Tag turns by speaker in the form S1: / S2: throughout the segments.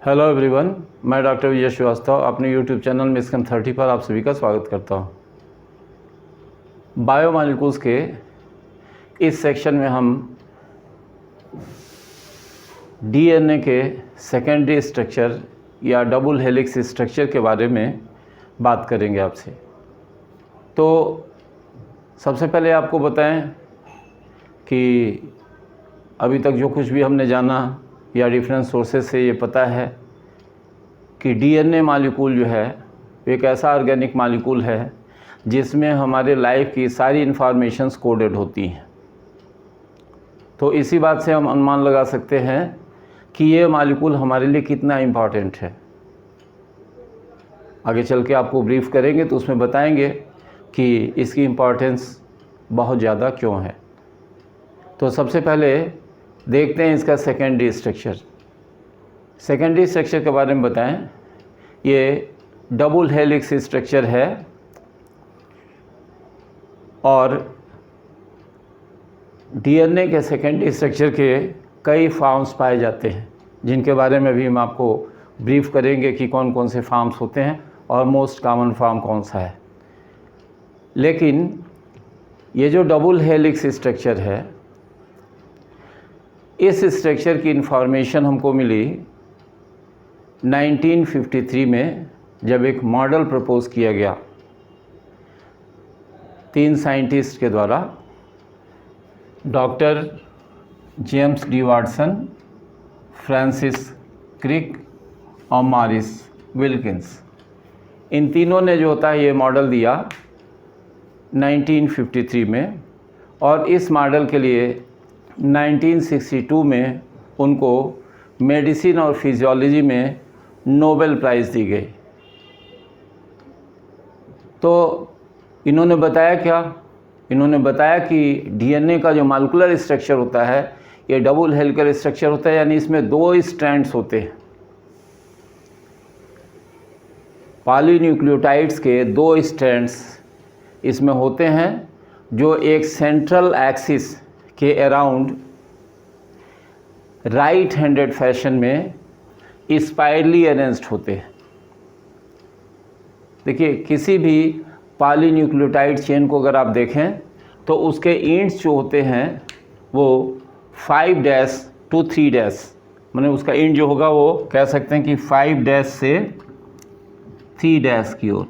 S1: Hello everyone, मैं doctor विजय श्रीवास्तव अपने YouTube channel मिस्कन 30 पर आप सभी का स्वागत करता हूं। बायोमॉलिक्यूल्स के इस सेक्शन में हम डीएनए के सेकेंडरी स्ट्रक्चर या डबल हेलिक्स स्ट्रक्चर के बारे में बात करेंगे आपसे। तो सबसे पहले आपको बताएं कि अभी तक जो कुछ भी हमने जाना या डिफरेंट सोर्सेज से ये पता है कि डीएनए मॉलिक्यूल जो है एक ऐसा ऑर्गेनिक मॉलिक्यूल है जिसमें हमारे लाइफ की सारी इन्फॉर्मेशंस कोडेड होती हैं। तो इसी बात से हम अनुमान लगा सकते हैं कि ये मॉलिक्यूल हमारे लिए कितना इम्पॉर्टेंट है। आगे चल के आपको ब्रीफ करेंगे तो उसमें बताएंगे कि इसकी इम्पॉर्टेंस बहुत ज़्यादा क्यों है। तो सबसे पहले देखते हैं इसका सेकेंडरी स्ट्रक्चर। सेकेंडरी स्ट्रक्चर के बारे में बताएं। ये डबल हेलिक्स स्ट्रक्चर है और डीएनए के सेकेंडरी स्ट्रक्चर के कई फॉर्म्स पाए जाते हैं, जिनके बारे में भी हम आपको ब्रीफ करेंगे कि कौन कौन से फॉर्म्स होते हैं और मोस्ट कॉमन फॉर्म कौन सा है। लेकिन ये जो डबल हेलिक्स स्ट्रक्चर है, इस स्ट्रक्चर की इन्फॉर्मेशन हमको मिली 1953 में, जब एक मॉडल प्रपोज किया गया 3 साइंटिस्ट के द्वारा, doctor James D Watson, Francis Crick और मॉरिस विल्किंस। इन तीनों ने जो होता है ये मॉडल दिया 1953 में, और इस मॉडल के लिए 1962 में उनको मेडिसिन और फिजियोलॉजी में नोबेल प्राइज़ दी गई। तो इन्होंने बताया क्या? इन्होंने बताया कि डीएनए का जो मॉलिक्यूलर स्ट्रक्चर होता है ये डबल हेलिकल स्ट्रक्चर होता है, यानी इसमें 2 स्ट्रैंड्स होते हैं। पॉलीन्यूक्लियोटाइड्स के 2 स्ट्रैंड्स इसमें होते हैं, जो एक सेंट्रल एक्सिस के अराउंड राइट हैंडेड फैशन में स्पाइरली अरेंज्ड होते हैं। देखिए, किसी भी पॉलीन्यूक्लियोटाइड चेन को अगर आप देखें तो उसके एंड्स जो होते हैं वो 5' to 3', माने उसका एंड जो होगा वो कह सकते हैं कि 5' से 3' की ओर।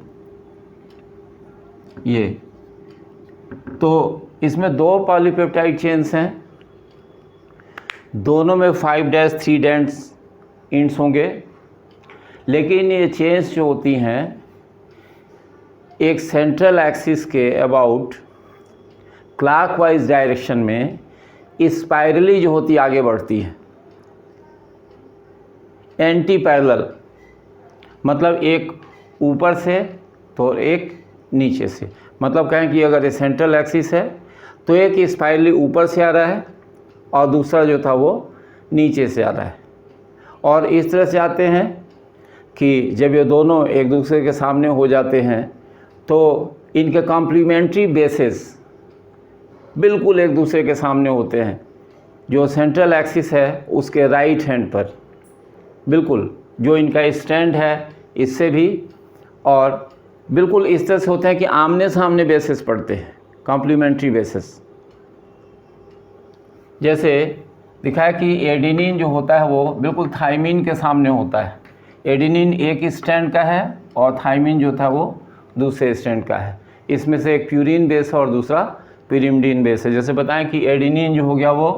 S1: ये तो इसमें 2 पॉलीपेप्टाइड चेन्स हैं, दोनों में 5' 3' एंड्स होंगे। लेकिन ये चेन्स जो होती हैं एक सेंट्रल एक्सिस के अबाउट क्लॉकवाइज डायरेक्शन में स्पाइरली जो होती आगे बढ़ती है, एंटी पैरेलल, मतलब एक ऊपर से तो एक नीचे से। मतलब कहें कि अगर ये सेंट्रल एक्सिस है तो एक स्पाइरली ऊपर से आ रहा है और दूसरा जो था वो नीचे से आ रहा है। और इस तरह से आते हैं कि जब ये दोनों एक दूसरे के सामने हो जाते हैं तो इनके कॉम्प्लीमेंट्री बेसेस बिल्कुल एक दूसरे के सामने होते हैं। जो सेंट्रल एक्सिस है उसके राइट हैंड पर बिल्कुल जो इनका स्टैंड है इससे भी, और बिल्कुल इस तरह से होते हैं कि आमने सामने बेसिस पड़ते हैं, कॉम्प्लीमेंट्री बेसिस। जैसे दिखाया कि एडेनिन जो होता है वो बिल्कुल थायमिन के सामने होता है। एडेनिन एक स्टैंड का है और थायमिन जो था वो दूसरे स्टैंड का है। इसमें से एक प्यूरिन बेस है और दूसरा पिरिमिडिन बेस है। जैसे बताएं कि एडेनिन जो हो गया वो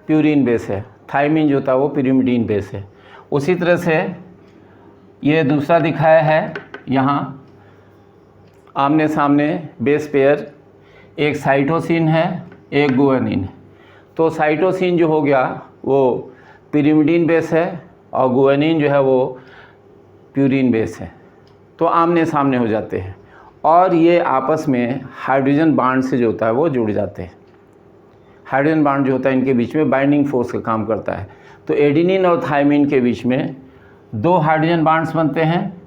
S1: प्यूरिन बेस है, थायमिन जो था वो पिरिमिडिन बेस है। उसी तरह से ये दूसरा दिखाया है यहाँ आमने सामने बेस पेयर, एक साइटोसिन है एक गुआनिन है। तो साइटोसिन जो हो गया वो पिरिमिडिन बेस है और गुआनिन जो है वो प्यूरिन बेस है। तो आमने सामने हो जाते हैं और ये आपस में हाइड्रोजन बांड से जो होता है वो जुड़ जाते हैं। हाइड्रोजन बांड जो होता है इनके बीच में बाइंडिंग फोर्स का काम करता है। तो एडेनिन और थायमिन के बीच में 2 हाइड्रोजन बांड्स बनते हैं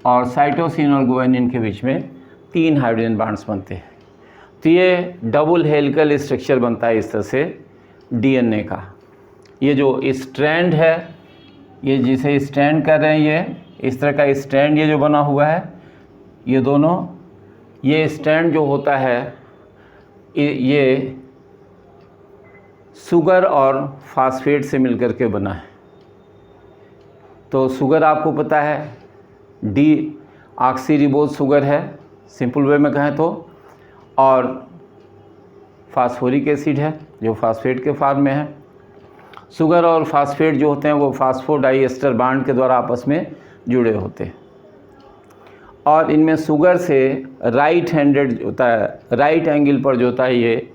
S1: और साइटोसिन और गुआनिन के बीच में 3 हाइड्रोजन बांड्स बनते हैं। तो ये डबल हेलिकल स्ट्रक्चर बनता है इस तरह से डीएनए का। ये जो स्ट्रैंड है ये जिसे स्टैंड कर रहे हैं, ये इस तरह का स्टैंड ये जो बना हुआ है, ये दोनों, ये स्टैंड जो होता है ये शुगर और फास्फेट से मिलकर के बना है। तो शुगर आपको पता है डी ऑक्सीरिबोज शुगर है सिंपल वे में कहें तो, और फास्फोरिक एसिड है जो फास्फेट के फॉर्म में है। शुगर और फास्फेट जो होते हैं वो फास्फोडाइएस्टर बॉन्ड के द्वारा आपस में जुड़े होते हैं, और इनमें शुगर से राइट हैंडेड होता है, राइट एंगल पर जो होता है ये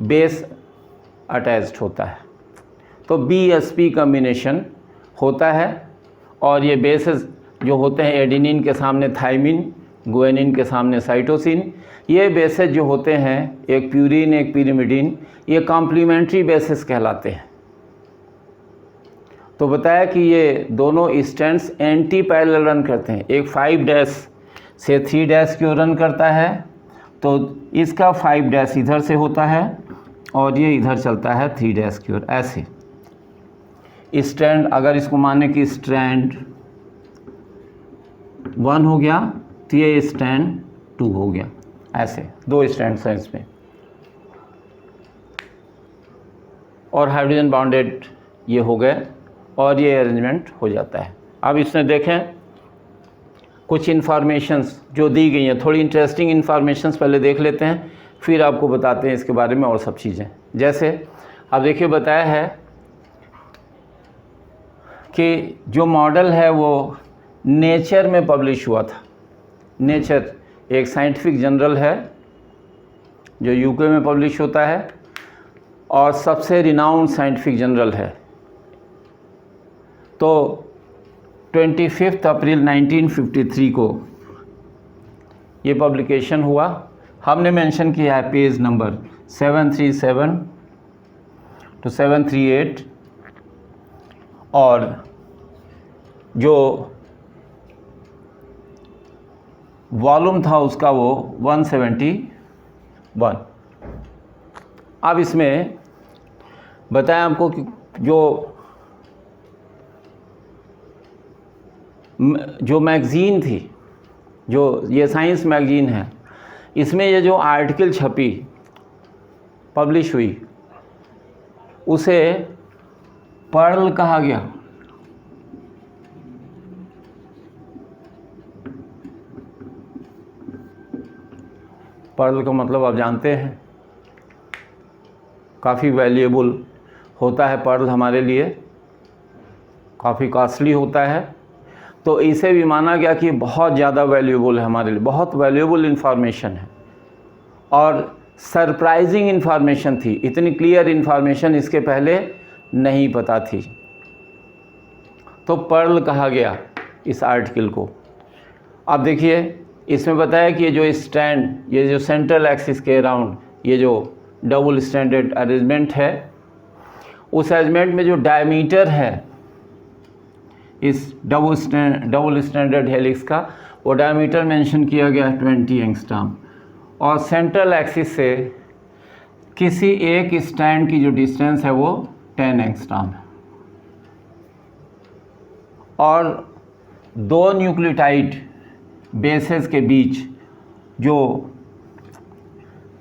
S1: बेस अटैच्ड होता है। तो BSP कॉम्बिनेशन होता है, और ये बेसेस जो होते हैं एडेनिन के सामने थाइमिन, गुआनिन के सामने साइटोसिन, ये बेसेस जो होते हैं एक प्यूरिन एक पिरिमिडिन, ये कॉम्प्लीमेंट्री बेसेस कहलाते हैं। तो बताया कि ये दोनों स्ट्रैंड्स एंटी पैरेलल रन करते हैं, एक 5' से 3' की ओर रन करता है, तो इसका 5' इधर से होता है और ये इधर चलता है 3' की ओर। ऐसे स्ट्रैंड, अगर इसको माने कि स्ट्रैंड 1 हो गया तो ये स्ट्रैंड 2 हो गया। ऐसे 2 स्ट्रैंड्स हैं इसमें, और हाइड्रोजन बॉन्डेड ये हो गए, और ये अरेंजमेंट हो जाता है। अब इसमें देखें कुछ इन्फॉर्मेशंस जो दी गई हैं, थोड़ी इंटरेस्टिंग इन्फॉर्मेशंस पहले देख लेते हैं, फिर आपको बताते हैं इसके बारे में और सब चीज़ें। जैसे अब देखिए बताया है कि जो मॉडल है वो नेचर में पब्लिश हुआ था। नेचर एक साइंटिफिक जर्नल है जो यूके में पब्लिश होता है, और सबसे रिनाउंड साइंटिफिक जर्नल है। तो 25 अप्रैल 1953 को ये पब्लिकेशन हुआ। हमने मेंशन किया है पेज नंबर 737 to 738, और जो वॉल्यूम था उसका वो 171। अब इसमें बताया हमको कि जो मैगज़ीन थी, जो ये साइंस मैगज़ीन है, इसमें ये जो आर्टिकल छपी पब्लिश हुई उसे पर्ल कहा गया। पर्ल का मतलब आप जानते हैं, काफ़ी वैल्यूएबल होता है पर्ल हमारे लिए, काफ़ी कॉस्टली होता है। तो इसे भी माना गया कि बहुत ज़्यादा वैल्यूएबल है हमारे लिए, बहुत वैल्यूएबल इन्फॉर्मेशन है, और सरप्राइजिंग इन्फॉर्मेशन थी। इतनी क्लियर इन्फॉर्मेशन इसके पहले नहीं पता थी, तो पर्ल कहा गया इस आर्टिकल को। अब देखिए इसमें बताया कि ये जो स्टैंड, ये जो सेंट्रल एक्सिस के अराउंड ये जो डबल स्टैंडर्ड अरेंजमेंट है, उस अरेंजमेंट में जो डायमीटर है इस डबल स्टैंडर्ड हेलिक्स का, वो डायमीटर मेंशन किया गया है 20 एंगस्ट्रॉम, और सेंट्रल एक्सिस से किसी एक स्टैंड की जो डिस्टेंस है वो 10 एंगस्ट्रॉम है, और 2 न्यूक्लियोटाइड बेसेस के बीच जो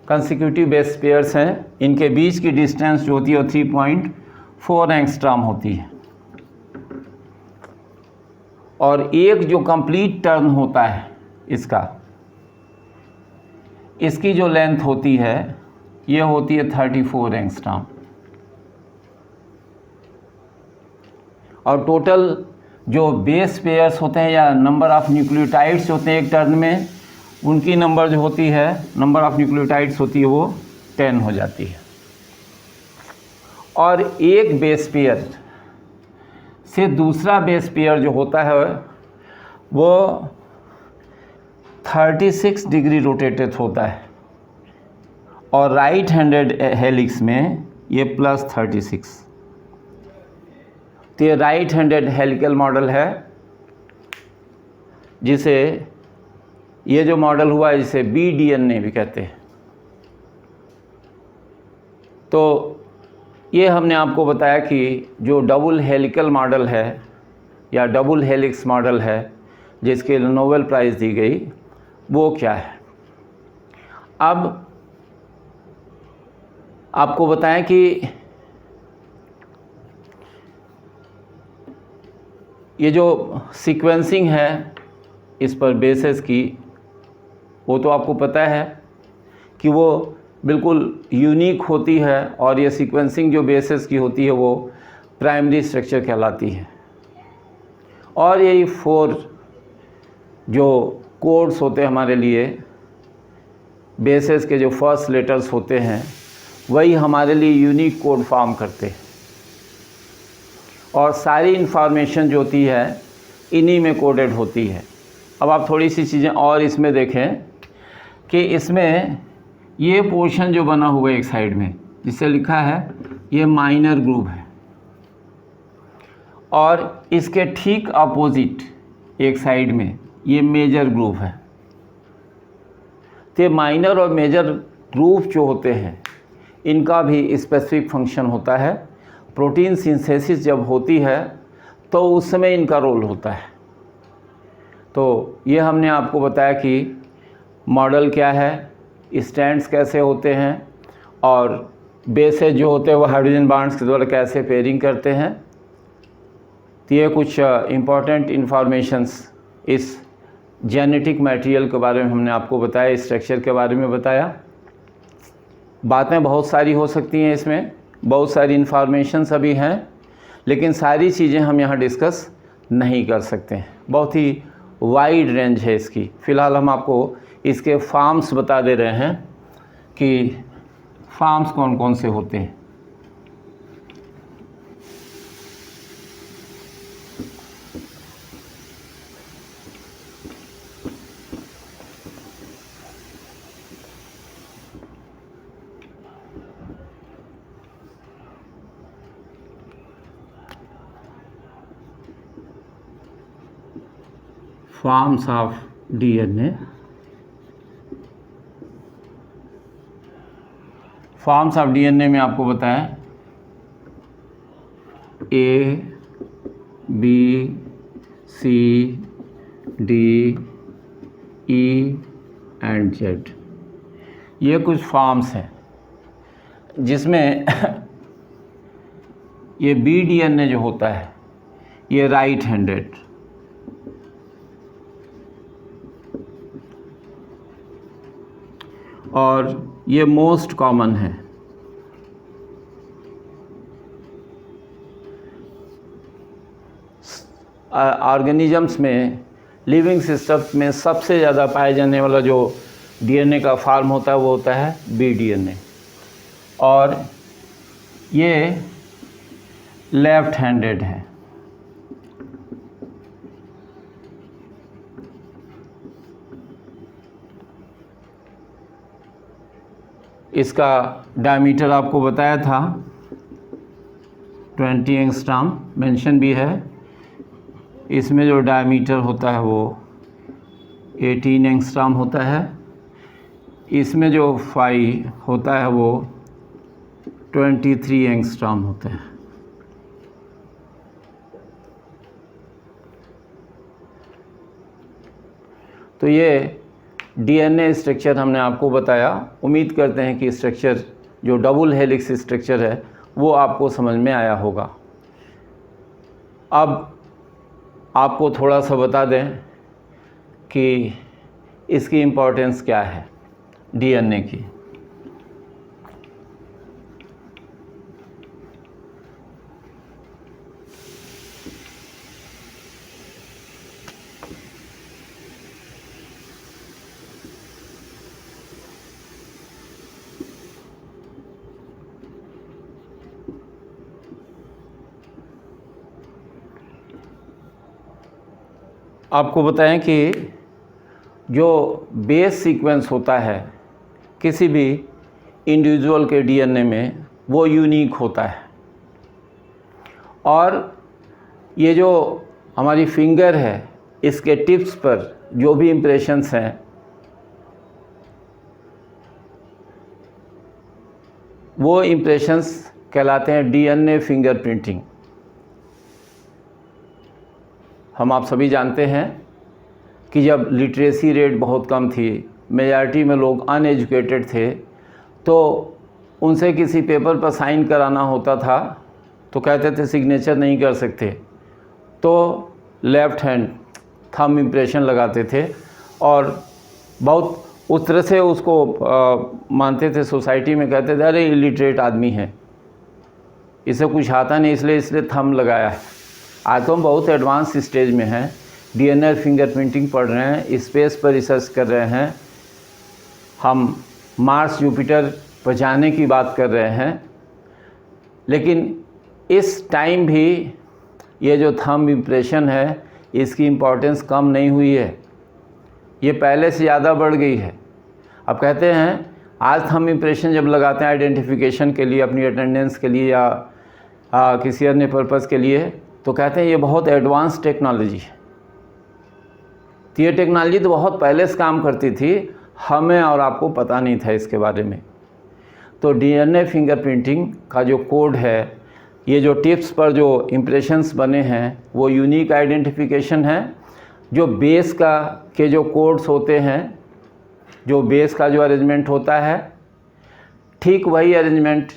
S1: कंसेक्यूटिव बेस पेयर्स हैं, इनके बीच की डिस्टेंस जो होती है 3.4 एंगस्ट्रॉम होती है, और एक जो कंप्लीट टर्न होता है इसकी जो लेंथ होती है ये होती है 34 एंगस्ट्रॉम, और टोटल जो बेस पेयर्स होते हैं या नंबर ऑफ न्यूक्लियोटाइड्स होते हैं एक टर्न में, उनकी नंबर जो होती है, नंबर ऑफ न्यूक्लियोटाइड्स होती है वो 10 हो जाती है। और एक बेस पेयर से दूसरा बेस पेयर जो होता है वो 36 डिग्री रोटेटेड होता है, और राइट हैंडेड हेलिक्स में ये +36। तो ये राइट हैंडेड हेलिकल मॉडल है, जिसे ये जो मॉडल हुआ है जिसे BDNA भी कहते हैं। तो ये हमने आपको बताया कि जो डबल हेलिकल मॉडल है या डबल हेलिक्स मॉडल है जिसके लिए नोबेल प्राइज़ दी गई, वो क्या है। अब आपको बताएं कि ये जो सीक्वेंसिंग है इस पर बेसिस की, वो तो आपको पता है कि वो बिल्कुल यूनिक होती है, और ये सीक्वेंसिंग जो बेसिस की होती है वो प्राइमरी स्ट्रक्चर कहलाती है। और यही 4 जो कोड्स होते हैं हमारे लिए, बेसिस के जो फर्स्ट लेटर्स होते हैं, वही हमारे लिए यूनिक कोड फॉर्म करते हैं, और सारी इन्फॉर्मेशन जो होती है इन्हीं में कोडेड होती है। अब आप थोड़ी सी चीज़ें और इसमें देखें कि इसमें ये पोर्शन जो बना हुआ है एक साइड में, जिसे लिखा है ये माइनर ग्रूव है, और इसके ठीक अपोजिट एक साइड में ये मेजर ग्रूव है। तो माइनर और मेजर ग्रूव जो होते हैं इनका भी स्पेसिफिक फंक्शन होता है। प्रोटीन सिंथेसिस जब होती है तो उस समय इनका रोल होता है। तो ये हमने आपको बताया कि मॉडल क्या है, स्टैंड्स कैसे होते हैं, और बेसेस जो होते हैं वो हाइड्रोजन बॉन्ड्स के द्वारा कैसे पेयरिंग करते हैं। तो ये कुछ इम्पॉर्टेंट इन्फॉर्मेशंस इस जेनेटिक मटेरियल के बारे में हमने आपको बताया, स्ट्रक्चर के बारे में बताया। बातें बहुत सारी हो सकती हैं, इसमें बहुत सारी इन्फॉर्मेशन अभी हैं, लेकिन सारी चीज़ें हम यहाँ डिस्कस नहीं कर सकते हैं। बहुत ही वाइड रेंज है इसकी। फ़िलहाल हम आपको इसके फॉर्म्स बता दे रहे हैं कि फॉर्म्स कौन कौन से होते हैं। Forms of DNA. Forms of DNA में आपको बताया A, B, C, D, E and Z, ये कुछ फॉर्म्स हैं, जिसमें ये B डीएनए जो होता है ये राइट हैंडेड, और ये मोस्ट कॉमन है। ऑर्गेनिजम्स में, लिविंग सिस्टम्स में सबसे ज़्यादा पाए जाने वाला जो डीएनए का फॉर्म होता है वो होता है बी डीएनए, और ये लेफ्ट हैंडेड है। इसका डायमीटर आपको बताया था 20 एंगस्ट्रॉम, मेंशन भी है। इसमें जो डायमीटर होता है वो 18 एंगस्ट्रॉम होता है। इसमें जो फाई होता है वो 23 एंगस्ट्रॉम होता है। तो ये डीएनए स्ट्रक्चर हमने आपको बताया। उम्मीद करते हैं कि स्ट्रक्चर जो डबल हेलिक्स स्ट्रक्चर है वो आपको समझ में आया होगा। अब आपको थोड़ा सा बता दें कि इसकी इम्पोर्टेंस क्या है डीएनए की। आपको बताएं कि जो बेस सीक्वेंस होता है किसी भी इंडिविजुअल के डीएनए में वो यूनिक होता है, और ये जो हमारी फिंगर है इसके टिप्स पर जो भी इम्प्रेशंस हैं वो इम्प्रेशंस कहलाते हैं डीएनए फिंगरप्रिंटिंग। हम आप सभी जानते हैं कि जब लिटरेसी रेट बहुत कम थी, मेजॉरिटी में लोग अनएजुकेटेड थे, तो उनसे किसी पेपर पर साइन कराना होता था तो कहते थे सिग्नेचर नहीं कर सकते, तो लेफ़्ट हैंड थंब इम्प्रेशन लगाते थे और बहुत उस तरह से उसको मानते थे सोसाइटी में, कहते थे अरे इलिटरेट आदमी है, इसे कुछ आता नहीं इसलिए थंब लगाया है। आज तो हम बहुत एडवांस स्टेज में हैं, डीएनए फिंगरप्रिंटिंग पढ़ रहे हैं, स्पेस पर रिसर्च कर रहे हैं, हम मार्स जुपिटर पर जाने की बात कर रहे हैं। लेकिन इस टाइम भी ये जो थंब इम्प्रेशन है इसकी इम्पोर्टेंस कम नहीं हुई है, ये पहले से ज़्यादा बढ़ गई है। अब कहते हैं आज थंब इम्प्रेशन जब लगाते हैं आइडेंटिफिकेशन के लिए, अपनी अटेंडेंस के लिए या किसी अन्य पर्पज़ के लिए, तो कहते हैं ये बहुत एडवांस टेक्नोलॉजी है। तो ये टेक्नोलॉजी तो बहुत पहले से काम करती थी, हमें और आपको पता नहीं था इसके बारे में। तो डीएनए फिंगरप्रिंटिंग का जो कोड है, ये जो टिप्स पर जो इम्प्रेशंस बने हैं वो यूनिक आइडेंटिफिकेशन है। जो बेस के जो कोड्स होते हैं, जो बेस का जो अरेंजमेंट होता है, ठीक वही अरेंजमेंट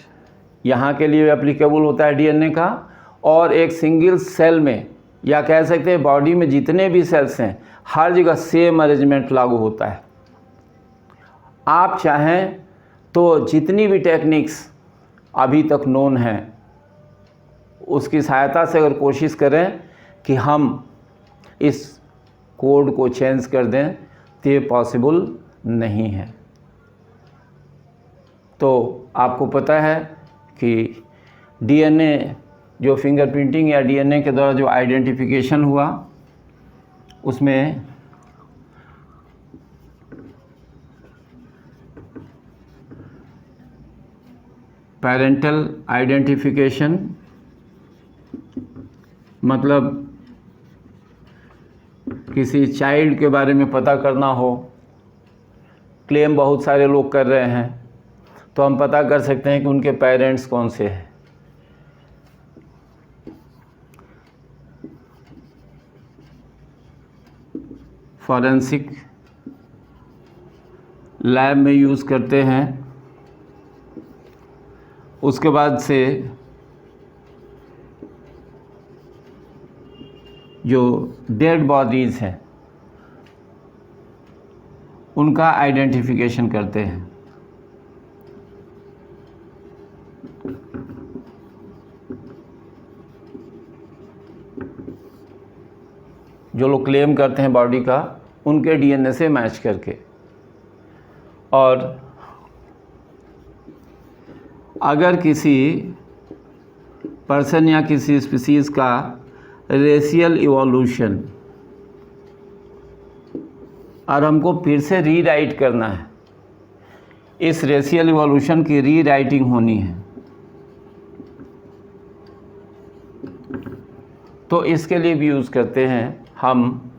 S1: यहाँ के लिए एप्लीकेबल होता है डीएनए का। और एक सिंगल सेल में, या कह सकते हैं बॉडी में जितने भी सेल्स हैं, हर जगह सेम अरेंजमेंट लागू होता है। आप चाहें तो जितनी भी टेक्निक्स अभी तक नोन हैं उसकी सहायता से अगर कोशिश करें कि हम इस कोड को चेंज कर दें तो ये पॉसिबल नहीं है। तो आपको पता है कि डीएनए जो फिंगरप्रिंटिंग या डीएनए के द्वारा जो आइडेंटिफिकेशन हुआ, उसमें पेरेंटल आइडेंटिफिकेशन मतलब किसी चाइल्ड के बारे में पता करना हो, क्लेम बहुत सारे लोग कर रहे हैं, तो हम पता कर सकते हैं कि उनके पेरेंट्स कौन से हैं। फॉरेंसिक लैब में यूज़ करते हैं। उसके बाद से जो डेड बॉडीज़ हैं उनका आइडेंटिफिकेशन करते हैं। जो लोग क्लेम करते हैं बॉडी का, उनके डीएनए से मैच करके। और अगर किसी पर्सन या किसी स्पीसीज़ का रेशियल इवोल्यूशन और हमको फिर से रीराइट करना है, इस रेशियल इवोल्यूशन की रीराइटिंग होनी है, तो इसके लिए भी यूज़ करते हैं हम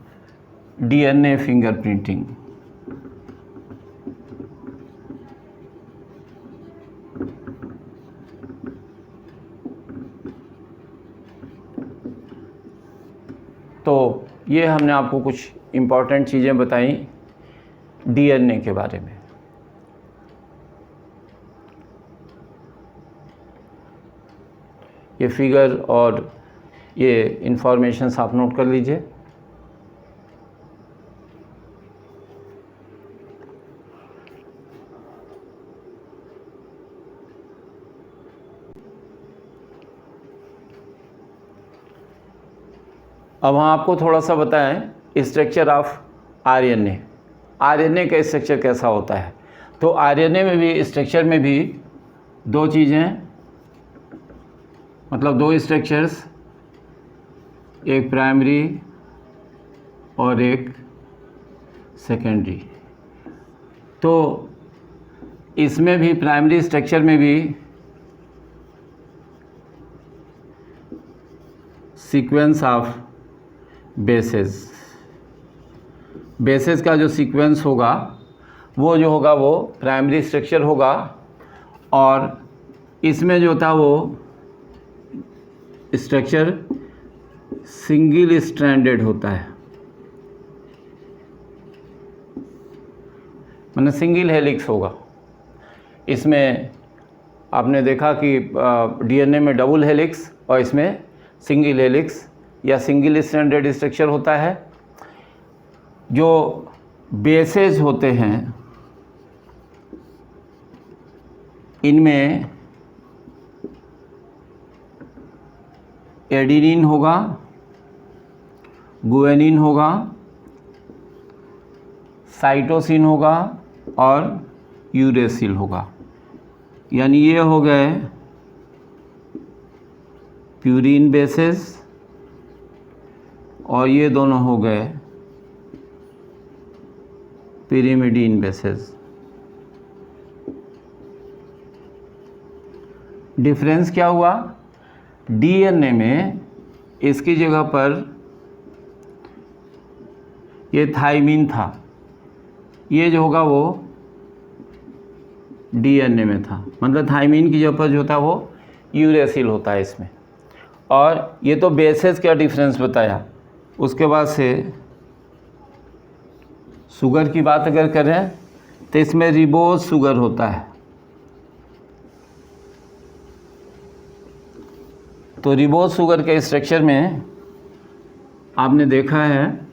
S1: डीएनए फिंगरप्रिंटिंग। तो ये हमने आपको कुछ इम्पॉर्टेंट चीज़ें बताई डीएनए के बारे में। ये फिगर और ये इंफॉर्मेशंस आप नोट कर लीजिए। अब हम आपको थोड़ा सा बताएं स्ट्रक्चर ऑफ आरएनए। आरएनए का स्ट्रक्चर कैसा होता है। तो आरएनए में भी स्ट्रक्चर में भी दो चीज़ें, मतलब दो स्ट्रक्चर्स, एक प्राइमरी और एक सेकेंडरी। तो इसमें भी प्राइमरी स्ट्रक्चर में भी सीक्वेंस ऑफ बेसेस का जो सीक्वेंस होगा वो प्राइमरी स्ट्रक्चर होगा, और इसमें जो था वो स्ट्रक्चर सिंगल स्ट्रैंडेड होता है, मतलब सिंगल हेलिक्स होगा। इसमें आपने देखा कि डीएनए में डबल हेलिक्स और इसमें सिंगल हेलिक्स या सिंगल स्ट्रैंडेड स्ट्रक्चर होता है। जो बेसेस होते हैं इनमें एडेनिन होगा, गुआनिन होगा, साइटोसिन होगा और यूरेसिल होगा। यानी ये हो गए प्यूरीन बेसेस और ये दोनों हो गए पिरिमिडीन बेसेस। डिफरेंस क्या हुआ? डीएनए में इसकी जगह पर ये थाइमिन था, ये जो होगा वो डीएनए में था, मतलब थाइमिन की जगह पर जो था वो यूरेसिल होता है इसमें। और ये तो बेसेस का डिफरेंस बताया। उसके बाद से शुगर की बात अगर करें तो इसमें रिबोज शुगर होता है। तो रिबोज शुगर के स्ट्रक्चर में आपने देखा है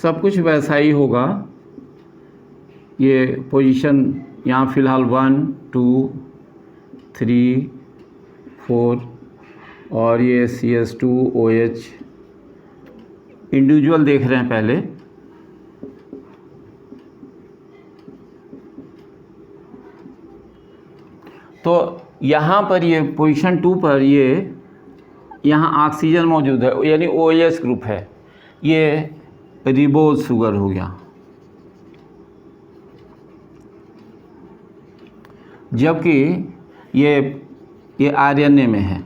S1: सब कुछ वैसा ही होगा। ये पोजीशन यहाँ फ़िलहाल 1 2 3 4 और ये CS2OH इंडिविजुअल देख रहे हैं पहले। तो यहाँ पर ये पोजीशन 2 पर ये यहाँ ऑक्सीजन मौजूद है, यानी OH ग्रुप है, ये रिबोज शुगर हो गया। जबकि ये आरएनए में है।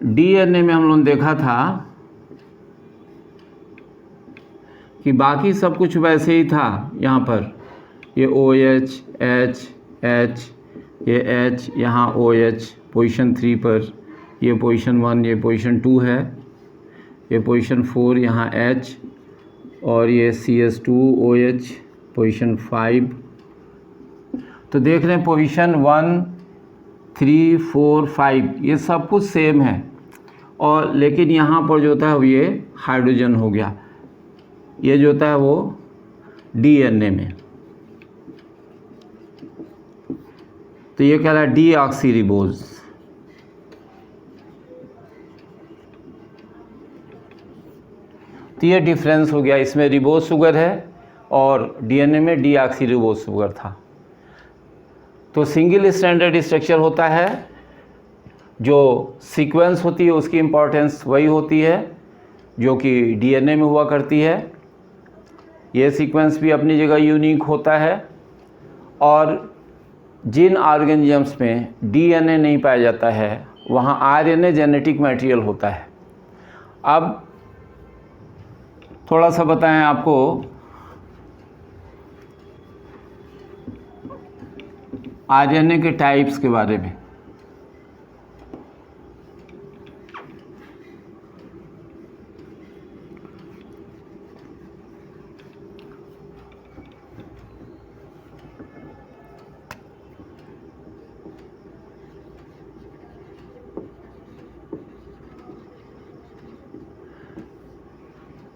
S1: डीएनए में हम लोगों ने देखा था कि बाकी सब कुछ वैसे ही था। यहाँ पर ये OH H H ये H, यहाँ OH पोजीशन 3 पर, ये पोजीशन 1, ये पोजीशन 2 है, ये पोजीशन 4, यहाँ H और ये CS2OH पोजीशन 5। तो देख रहे हैं पोजीशन 1 3 4 5 ये सब कुछ सेम है, और लेकिन यहाँ पर जो था ये हाइड्रोजन हो गया। ये जो था वो डीएनए में, तो ये कह रहा है डीऑक्सीरिबोज। तो ये डिफरेंस हो गया, इसमें रिबोज शुगर है और डीएनए में डीऑक्सीरिबोज शुगर था। तो सिंगल स्ट्रैंडेड स्ट्रक्चर होता है, जो सीक्वेंस होती है उसकी इम्पोर्टेंस वही होती है जो कि डीएनए में हुआ करती है। ये सीक्वेंस भी अपनी जगह यूनिक होता है, और जिन ऑर्गेनिजम्स में डीएनए नहीं पाया जाता है वहाँ आरएनए जेनेटिक मटेरियल होता है। अब थोड़ा सा बताएं आपको आरएनए के टाइप्स के बारे में।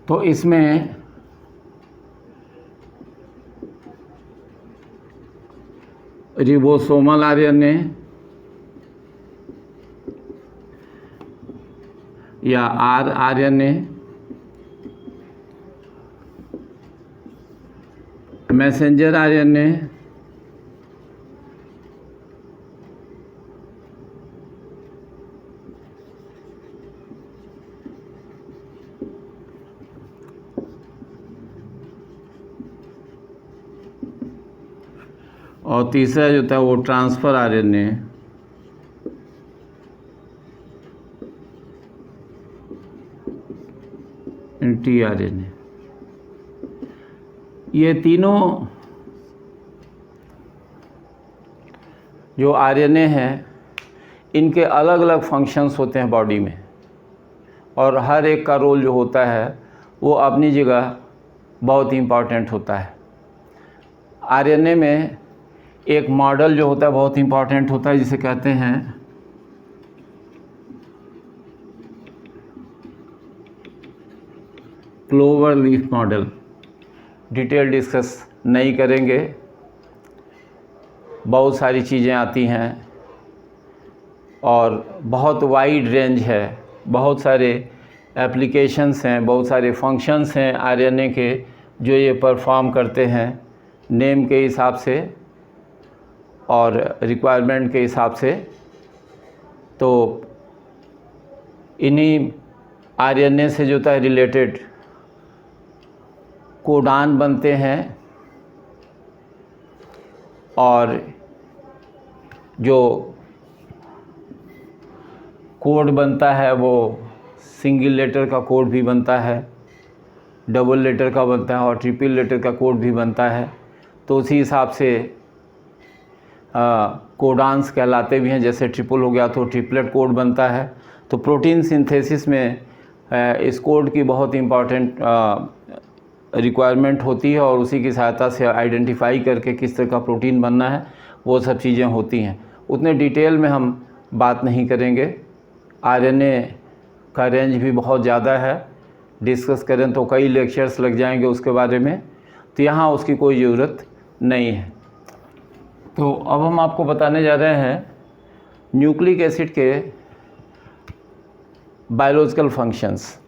S1: तो इसमें रिबोसोमल आरएनए या आरएनए, मैसेंजर आरएनए, और तीसरा जो था वो ट्रांसफ़र आरएनए। tRNA। ये तीनों जो RNA हैं इनके अलग अलग फंक्शंस होते हैं बॉडी में, और हर एक का रोल जो होता है वो अपनी जगह बहुत इम्पॉर्टेंट होता है। RNA में एक मॉडल जो होता है बहुत इम्पॉर्टेंट होता है, जिसे कहते हैं clover leaf model. Detail discuss नहीं करेंगे, बहुत सारी चीज़ें आती हैं और बहुत वाइड रेंज है, बहुत सारे एप्लीकेशंस हैं, बहुत सारे फंक्शंस हैं RNA के जो ये परफॉर्म करते हैं नेम के हिसाब से और रिक्वायरमेंट के हिसाब से। तो इन्हीं RNA से जो है रिलेटेड कोडान बनते हैं, और जो कोड बनता है वो सिंगल लेटर का कोड भी बनता है, डबल लेटर का बनता है और ट्रिपल लेटर का कोड भी बनता है। तो उसी हिसाब से कोडान्स कहलाते भी हैं। जैसे ट्रिपल हो गया तो ट्रिपलेट कोड बनता है। तो प्रोटीन सिंथेसिस में इस कोड की बहुत इम्पॉर्टेंट रिक्वायरमेंट होती है, और उसी की सहायता से आइडेंटिफाई करके किस तरह का प्रोटीन बनना है वो सब चीज़ें होती हैं। उतने डिटेल में हम बात नहीं करेंगे। RNA का रेंज भी बहुत ज़्यादा है, डिस्कस करें तो कई लेक्चर्स लग जाएंगे उसके बारे में, तो यहाँ उसकी कोई ज़रूरत नहीं है। तो अब हम आपको बताने जा रहे हैं न्यूक्लिक एसिड के बायोलॉजिकल फंक्शंस।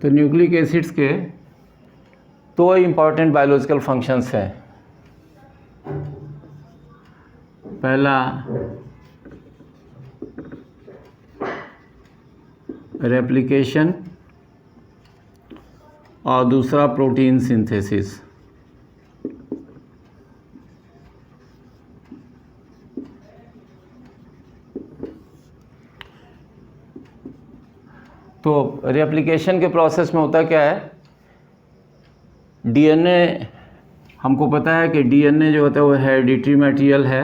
S1: तो न्यूक्लिक एसिड्स के दो इम्पॉर्टेंट बायोलॉजिकल फंक्शंस हैं। पहला रेप्लिकेशन और दूसरा प्रोटीन सिंथेसिस। तो रेप्लिकेशन के प्रोसेस में होता क्या है, DNA, हमको पता है कि DNA जो होता है वो हेरिडिटरी मटेरियल है।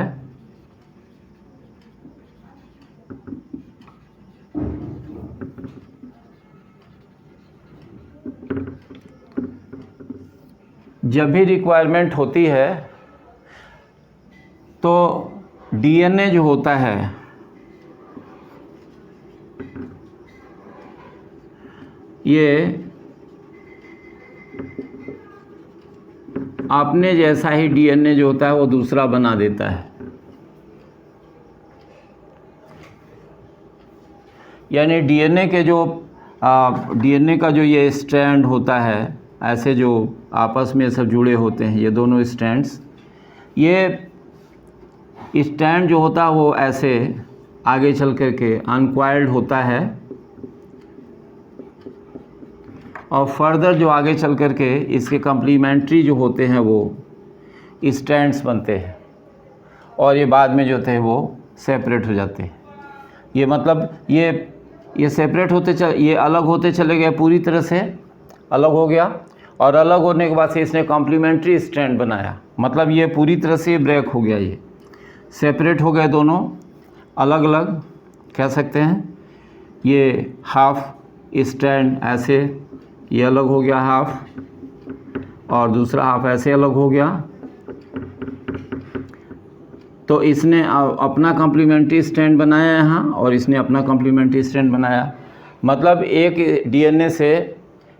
S1: जब भी रिक्वायरमेंट होती है तो DNA जो होता है ये अपने जैसा ही DNA जो होता है वो दूसरा बना देता है। यानी DNA का जो ये स्ट्रैंड होता है, ऐसे जो आपस में सब जुड़े होते हैं ये दोनों स्ट्रैंड्स, ये स्ट्रैंड जो होता है वो ऐसे आगे चल कर के अनकॉइल्ड होता है, और फर्दर जो आगे चल कर के इसके कम्प्लीमेंट्री जो होते हैं वो स्ट्रैंड्स बनते हैं, और ये बाद में जो थे वो सेपरेट हो जाते हैं। ये मतलब ये सेपरेट होते ये अलग होते चले गए, पूरी तरह से अलग हो गया, और अलग होने के बाद से इसने कॉम्प्लीमेंट्री स्ट्रैंड बनाया। मतलब ये पूरी तरह से ब्रेक हो गया, ये सेपरेट हो गए, दोनों अलग अलग कह सकते हैं। ये हाफ स्ट्रैंड ऐसे ये अलग हो गया हाफ, और दूसरा हाफ ऐसे अलग हो गया। तो इसने अपना कॉम्प्लीमेंट्री स्ट्रैंड बनाया यहाँ, और इसने अपना कॉम्प्लीमेंट्री स्ट्रैंड बनाया। मतलब एक DNA से,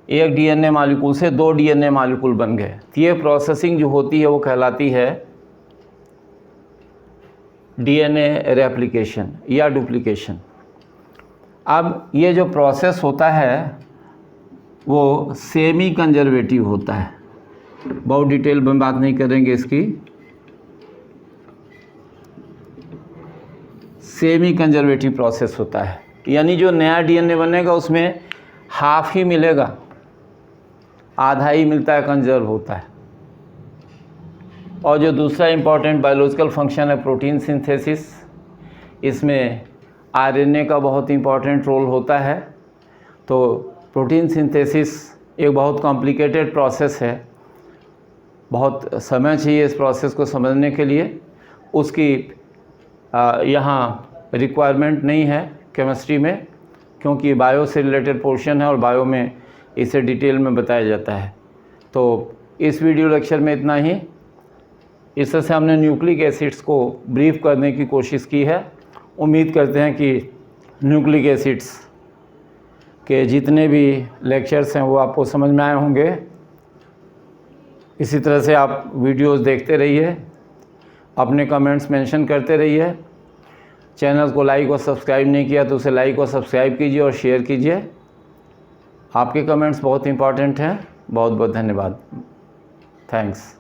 S1: एक DNA मॉलिक्यूल से दो DNA मॉलिक्यूल बन गए। तो ये प्रोसेसिंग जो होती है वो कहलाती है DNA रेप्लिकेशन या डुप्लीकेशन। अब ये जो प्रोसेस होता है वो सेमी कंजर्वेटिव होता है, बहुत डिटेल में बात नहीं करेंगे इसकी। सेमी कंजर्वेटिव प्रोसेस होता है, यानी जो नया डीएनए बनेगा उसमें हाफ ही मिलेगा, आधा ही मिलता है, कंजर्व होता है। और जो दूसरा इम्पॉर्टेंट बायोलॉजिकल फंक्शन है प्रोटीन सिंथेसिस, इसमें आरएनए का बहुत इम्पॉर्टेंट रोल होता है। तो प्रोटीन सिंथेसिस एक बहुत कॉम्प्लिकेटेड प्रोसेस है, बहुत समय चाहिए इस प्रोसेस को समझने के लिए। उसकी यहाँ रिक्वायरमेंट नहीं है केमिस्ट्री में, क्योंकि बायो से रिलेटेड पोर्शन है और बायो में इसे डिटेल में बताया जाता है। तो इस वीडियो लेक्चर में इतना ही। इस तरह से हमने न्यूक्लिक एसिड्स को ब्रीफ करने की कोशिश की है। उम्मीद करते हैं कि न्यूक्लिक एसिड्स के जितने भी लेक्चर्स हैं वो आपको समझ में आए होंगे। इसी तरह से आप वीडियोस देखते रहिए, अपने कमेंट्स मेंशन करते रहिए। चैनल को लाइक और सब्सक्राइब नहीं किया तो उसे लाइक और सब्सक्राइब कीजिए और शेयर कीजिए। आपके कमेंट्स बहुत इंपॉर्टेंट हैं। बहुत बहुत धन्यवाद। थैंक्स।